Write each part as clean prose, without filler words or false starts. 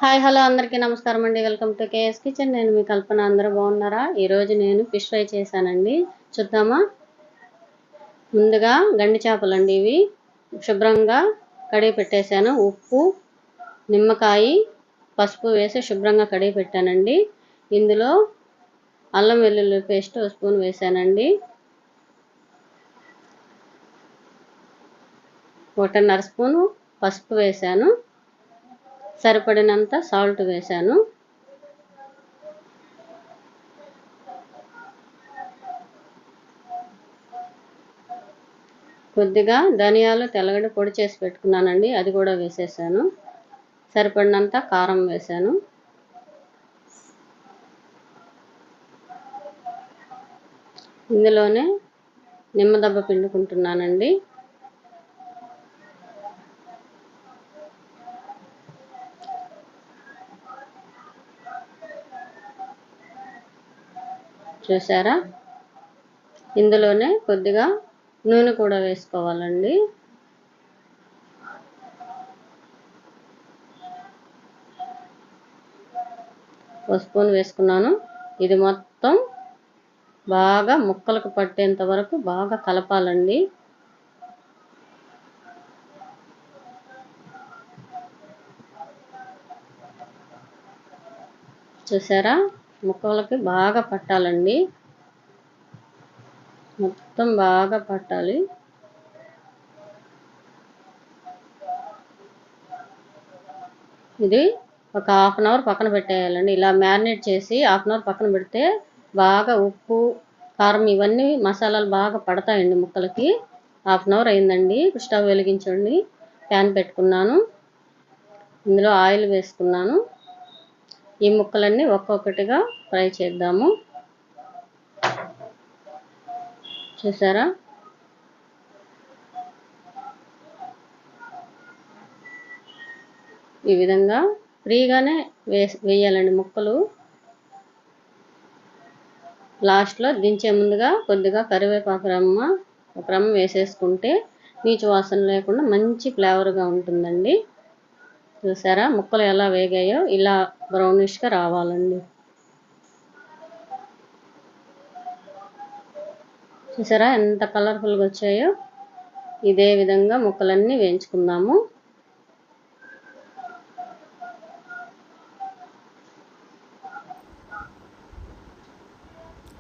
Hi hello అందరికీ నమస్కారం అండి. Welcome to KS kitchen. నేను మీ కల్పన. అందరూ బాగున్నారా? ఈరోజు నేను ఫిష్ ఫ్రై చేశానండి. చూద్దామా? ముందుగా గండి చేపలండి ఇవి. శుభ్రంగా కడిగి పెట్టేశాను. ఉప్పు, నిమ్మకాయ, పసుపు వేసి శుభ్రంగా కడిగి పెట్టానండి. ఇందులో అల్లం వెల్లుల్లి పేస్ట్ 1 స్పూన్ వేసానండి. 1.5 స్పూను పసుపు వేశాను. సరిపడినంత సాల్ట్ వేశాను. కొద్దిగా ధనియాలు తెల్లగడ్డ పొడి చేసి పెట్టుకున్నానండి, అది కూడా వేసేసాను. సరిపడినంత కారం వేశాను. ఇందులోనే నిమ్మదబ్బ పిండుకుంటున్నానండి. చూసారా? ఇందులోనే కొద్దిగా నూనె కూడా వేసుకోవాలండి. ఒక స్పూన్ వేసుకున్నాను. ఇది మొత్తం బాగా ముక్కలకు పట్టేంత వరకు బాగా కలపాలండి. చూసారా? ముక్కలకి బాగా పట్టాలండి. మొత్తం బాగా పట్టాలి. ఇది ఒక 1/2 అవర్ పక్కన పెట్టేయాలండి. ఇలా మ్యారినేట్ చేసి 1/2 అవర్ పక్కన పెడితే బాగా ఉప్పు, కారం ఇవన్నీ మసాలాలు బాగా పడతాయండి ముక్కలకి. 1/2 అవర్ అయిందండి. స్టవ్ వెలిగించండి. ప్యాన్ పెట్టుకున్నాను. ఇందులో ఆయిల్ వేసుకున్నాను. ఈ ముక్కలన్నీ ఒక్కొక్కటిగా ఫ్రై చేద్దాము. చూసారా? ఈ విధంగా ఫ్రీగానే వేయాలండి ముక్కలు. లాస్ట్లో దించే ముందుగా కొద్దిగా కరివేపాకు ఒక రెమ్మ వేసేసుకుంటే నీచు వాసన లేకుండా మంచి ఫ్లేవర్గా ఉంటుందండి. చూసారా? ముక్కలు ఎలా వేగాయో ఇలా బ్రౌనిష్గా రావాలండి. చూసారా ఎంత కలర్ఫుల్గా వచ్చాయో? ఇదే విధంగా ముక్కలన్నీ వేయించుకుందాము.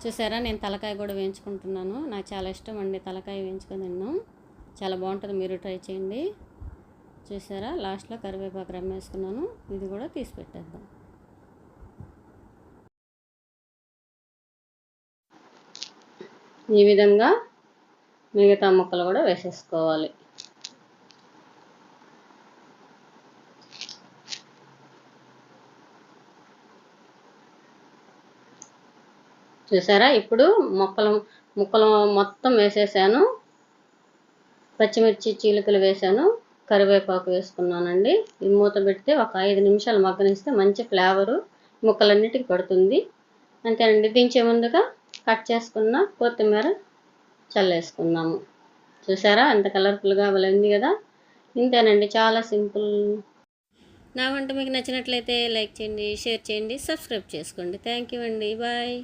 చూసారా? నేను తలకాయ కూడా వేయించుకుంటున్నాను. నాకు చాలా ఇష్టం అండి తలకాయ వేయించుకొని తిన్నాం. చాలా బాగుంటుంది, మీరు ట్రై చేయండి. చూసారా? లాస్ట్లో కరివేపాకు రెమ్మ వేసుకున్నాను. ఇది కూడా తీసి పెట్టేద్దాం. ఈ విధంగా మిగతా ముక్కలు కూడా వేసేసుకోవాలి. చూసారా? ఇప్పుడు ముక్కలు మొత్తం వేసేసాను. పచ్చిమిర్చి చీలికలు వేసాను. కరివేపాకు వేసుకున్నానండి. ఇది మూత పెడితే ఒక 5 నిమిషాలు మగ్గనిస్తే మంచి ఫ్లేవరు ముక్కలన్నిటికి పడుతుంది. అంతేనండి. దించే ముందుగా కట్ చేసుకున్న కొత్తిమీర చల్లేసుకున్నాము. చూసారా ఎంత కలర్ఫుల్గా ఉంది కదా? ఇంతేనండి, చాలా సింపుల్. నా వంట మీకు నచ్చినట్లయితే లైక్ చేయండి, షేర్ చేయండి, సబ్స్క్రైబ్ చేసుకోండి. థ్యాంక్ యూ అండి. బాయ్.